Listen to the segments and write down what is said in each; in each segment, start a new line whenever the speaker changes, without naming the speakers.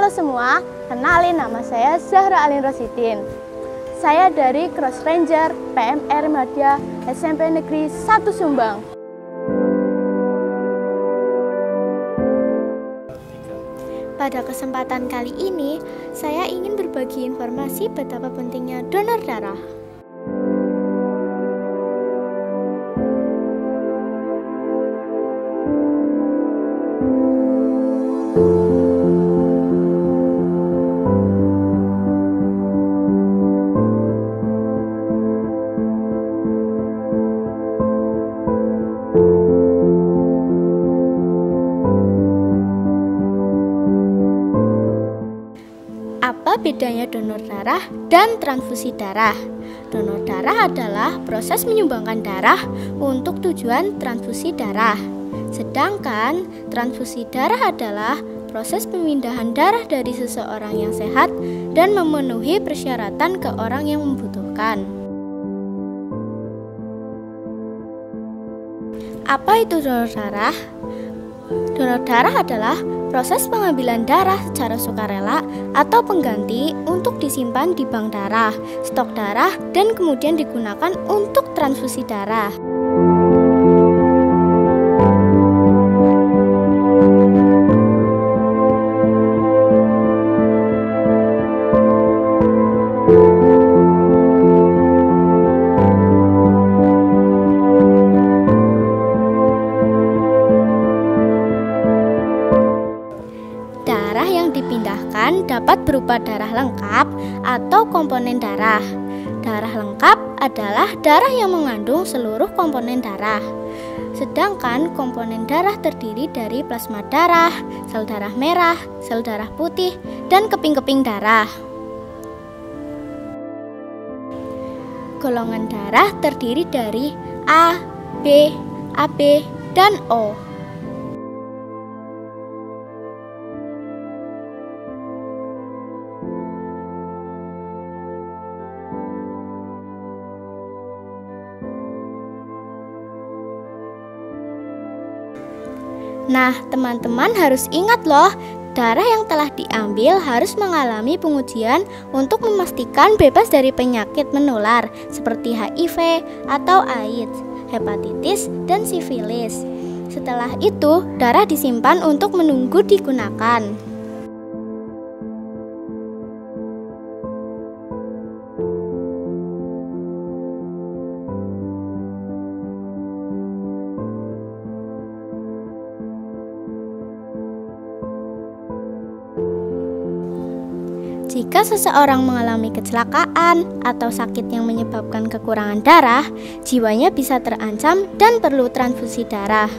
Halo semua, kenalin nama saya Zahra Alin Rosidin. Saya dari Cross Ranger PMR Madya SMP Negeri 1 Sumbang.
Pada kesempatan kali ini, saya ingin berbagi informasi betapa pentingnya donor darah. Apa bedanya donor darah dan transfusi darah? Donor darah adalah proses menyumbangkan darah untuk tujuan transfusi darah. Sedangkan transfusi darah adalah proses pemindahan darah dari seseorang yang sehat dan memenuhi persyaratan ke orang yang membutuhkan. Apa itu donor darah? Donor darah adalah proses pengambilan darah secara sukarela atau pengganti untuk disimpan di bank darah, stok darah, dan kemudian digunakan untuk transfusi darah. Darah yang dipindahkan dapat berupa darah lengkap atau komponen darah. Darah lengkap adalah darah yang mengandung seluruh komponen darah. Sedangkan komponen darah terdiri dari plasma darah, sel darah merah, sel darah putih, dan keping-keping darah. Golongan darah terdiri dari A, B, AB, dan O. Nah, teman-teman harus ingat loh, darah yang telah diambil harus mengalami pengujian untuk memastikan bebas dari penyakit menular seperti HIV atau AIDS, hepatitis, dan sifilis. Setelah itu, darah disimpan untuk menunggu digunakan. Jika seseorang mengalami kecelakaan atau sakit yang menyebabkan kekurangan darah, jiwanya bisa terancam dan perlu transfusi darah.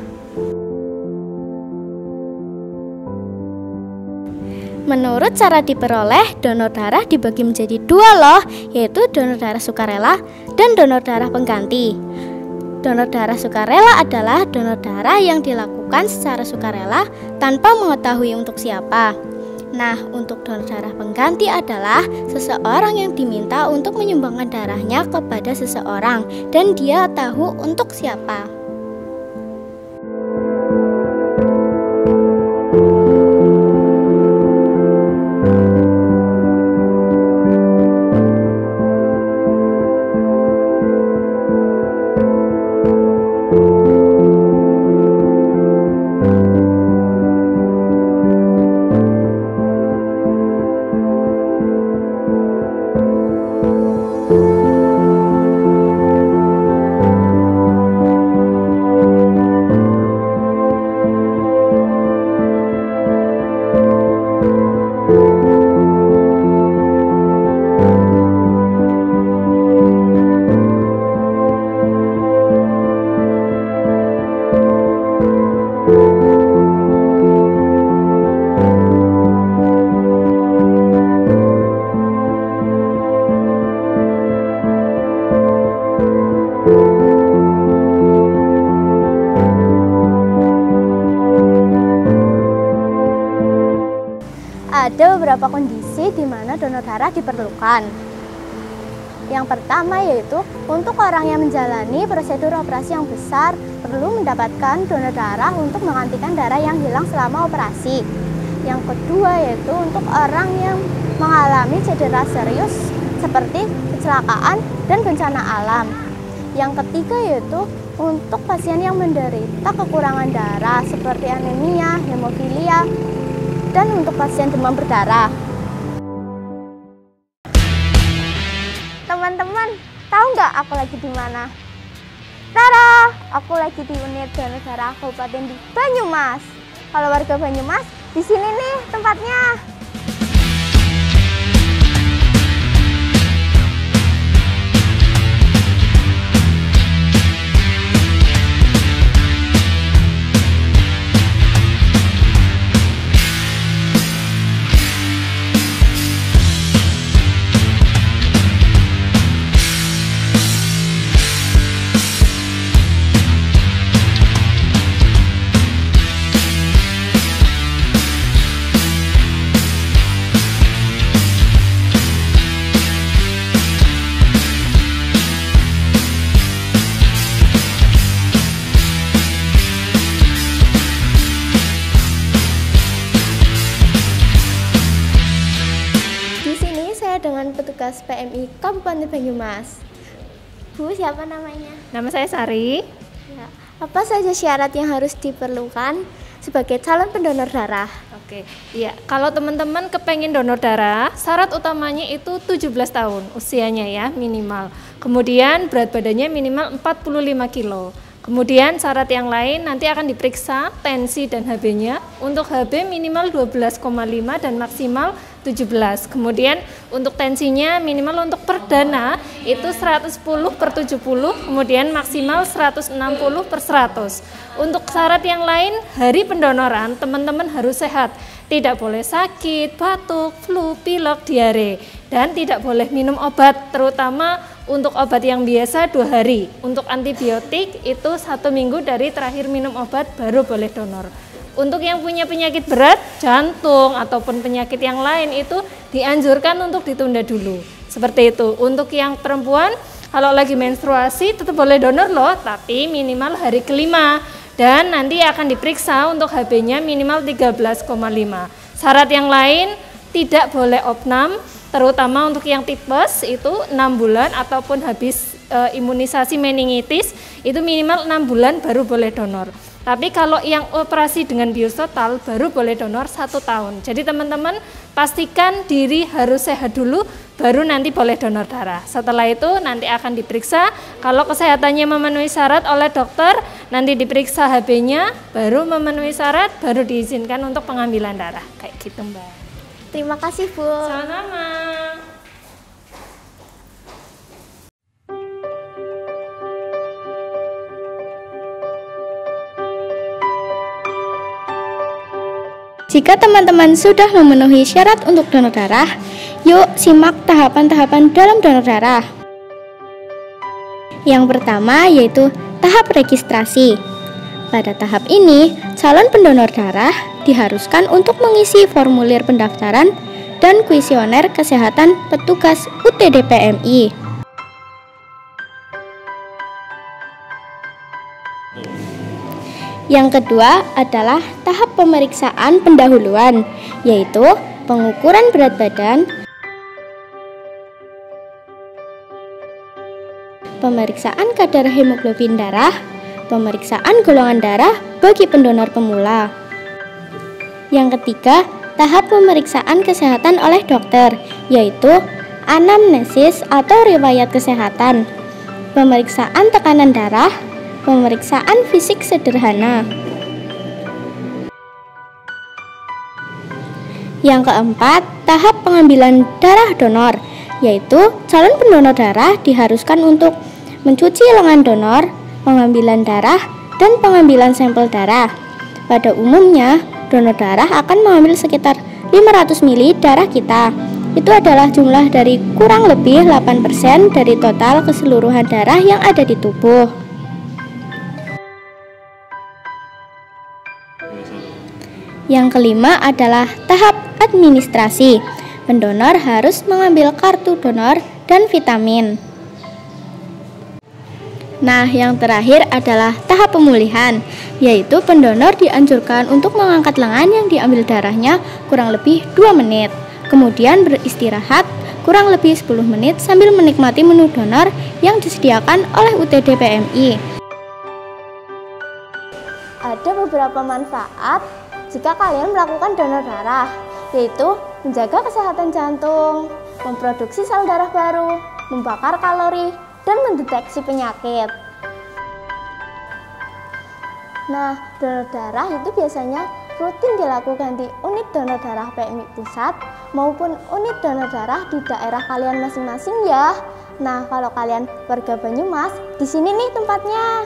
Menurut cara diperoleh, donor darah dibagi menjadi dua loh, yaitu donor darah sukarela dan donor darah pengganti. Donor darah sukarela adalah donor darah yang dilakukan secara sukarela tanpa mengetahui untuk siapa. Nah, untuk donor darah pengganti adalah seseorang yang diminta untuk menyumbangkan darahnya kepada seseorang dan dia tahu untuk siapa. Ada beberapa kondisi di mana donor darah diperlukan. Yang pertama yaitu untuk orang yang menjalani prosedur operasi yang besar perlu mendapatkan donor darah untuk menggantikan darah yang hilang selama operasi.
Yang kedua yaitu untuk orang yang mengalami cedera serius seperti kecelakaan dan bencana alam. Yang ketiga yaitu untuk pasien yang menderita kekurangan darah seperti anemia, hemofilia, dan untuk pasien demam berdarah. Teman-teman, tahu nggak aku lagi di mana? Tada! Aku lagi di unit donor darah Kabupaten di Banyumas. Kalau warga Banyumas, di sini nih tempatnya. Dengan petugas PMI Kabupaten Banyumas. Bu, siapa namanya?
Nama saya Sari.
Ya. Apa saja syarat yang harus diperlukan sebagai calon pendonor darah?
Oke, iya. Kalau teman-teman kepengen donor darah, syarat utamanya itu 17 tahun usianya ya minimal. Kemudian berat badannya minimal 45 kilo. Kemudian syarat yang lain nanti akan diperiksa tensi dan HB-nya. Untuk HB minimal 12,5 dan maksimal 17. Kemudian untuk tensinya minimal untuk perdana itu 110/70, kemudian maksimal 160/100. Untuk syarat yang lain, hari pendonoran teman-teman harus sehat. Tidak boleh sakit, batuk, flu, pilek, diare, dan tidak boleh minum obat, terutama untuk obat yang biasa 2 hari. Untuk antibiotik itu 1 minggu dari terakhir minum obat baru boleh donor. Untuk yang punya penyakit berat, jantung ataupun penyakit yang lain itu dianjurkan untuk ditunda dulu. Seperti itu. Untuk yang perempuan, kalau lagi menstruasi tetap boleh donor loh, tapi minimal hari kelima. Dan nanti akan diperiksa untuk HB-nya minimal 13,5. Syarat yang lain tidak boleh opnam, terutama untuk yang tipes itu 6 bulan ataupun habis imunisasi meningitis itu minimal 6 bulan baru boleh donor. Tapi kalau yang operasi dengan bius total baru boleh donor 1 tahun. Jadi teman-teman pastikan diri harus sehat dulu, baru nanti boleh donor darah. Setelah itu nanti akan diperiksa, kalau kesehatannya memenuhi syarat oleh dokter, nanti diperiksa HB-nya, baru memenuhi syarat, baru diizinkan untuk pengambilan darah. Kayak gitu Mbak.
Terima kasih Bu.
Sama-sama.
Jika teman-teman sudah memenuhi syarat untuk donor darah, yuk simak tahapan-tahapan dalam donor darah. Yang pertama yaitu tahap registrasi. Pada tahap ini, calon pendonor darah diharuskan untuk mengisi formulir pendaftaran dan kuesioner kesehatan petugas UTD PMI. Yang kedua adalah tahap pemeriksaan pendahuluan, yaitu pengukuran berat badan, pemeriksaan kadar hemoglobin darah, pemeriksaan golongan darah bagi pendonor pemula. Yang ketiga, tahap pemeriksaan kesehatan oleh dokter, yaitu anamnesis atau riwayat kesehatan, pemeriksaan tekanan darah, pemeriksaan fisik sederhana. Yang keempat, tahap pengambilan darah donor, yaitu calon pendonor darah diharuskan untuk mencuci lengan donor, pengambilan darah, dan pengambilan sampel darah. Pada umumnya, donor darah akan mengambil sekitar 500 ml darah kita. Itu adalah jumlah dari kurang lebih 8% dari total keseluruhan darah yang ada di tubuh. Yang kelima adalah tahap administrasi. Pendonor harus mengambil kartu donor dan vitamin. Nah, yang terakhir adalah tahap pemulihan, yaitu pendonor dianjurkan untuk mengangkat lengan yang diambil darahnya kurang lebih 2 menit. Kemudian beristirahat kurang lebih 10 menit sambil menikmati menu donor yang disediakan oleh UTD PMI.
Ada beberapa manfaat jika kalian melakukan donor darah, yaitu menjaga kesehatan jantung, memproduksi sel darah baru, membakar kalori, dan mendeteksi penyakit. Nah, donor darah itu biasanya rutin dilakukan di unit donor darah PMI Pusat maupun unit donor darah di daerah kalian masing-masing ya. Nah, kalau kalian warga Banyumas, di sini nih tempatnya.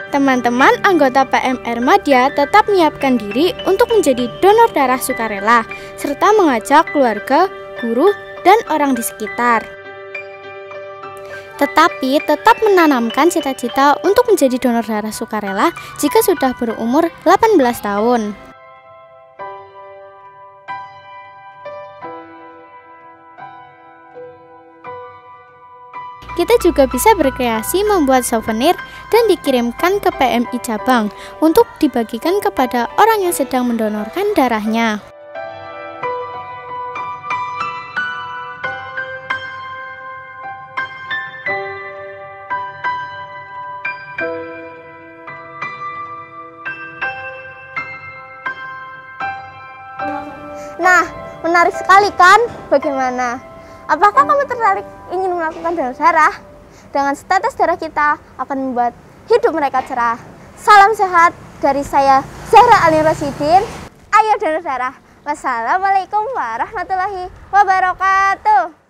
Teman-teman anggota PMR Madya tetap menyiapkan diri untuk menjadi donor darah sukarela, serta mengajak keluarga, guru, dan orang di sekitar. Tetapi tetap menanamkan cita-cita untuk menjadi donor darah sukarela jika sudah berumur 18 tahun. Kita juga bisa berkreasi membuat souvenir dan dikirimkan ke PMI cabang untuk dibagikan kepada orang yang sedang mendonorkan darahnya.
Nah, menarik sekali kan? Bagaimana? Apakah kamu tertarik ingin melakukan donor darah? Dengan status darah kita akan membuat hidup mereka cerah. Salam sehat dari saya, Zahra Ali Rosidin. Ayo donor darah. Wassalamualaikum warahmatullahi wabarakatuh.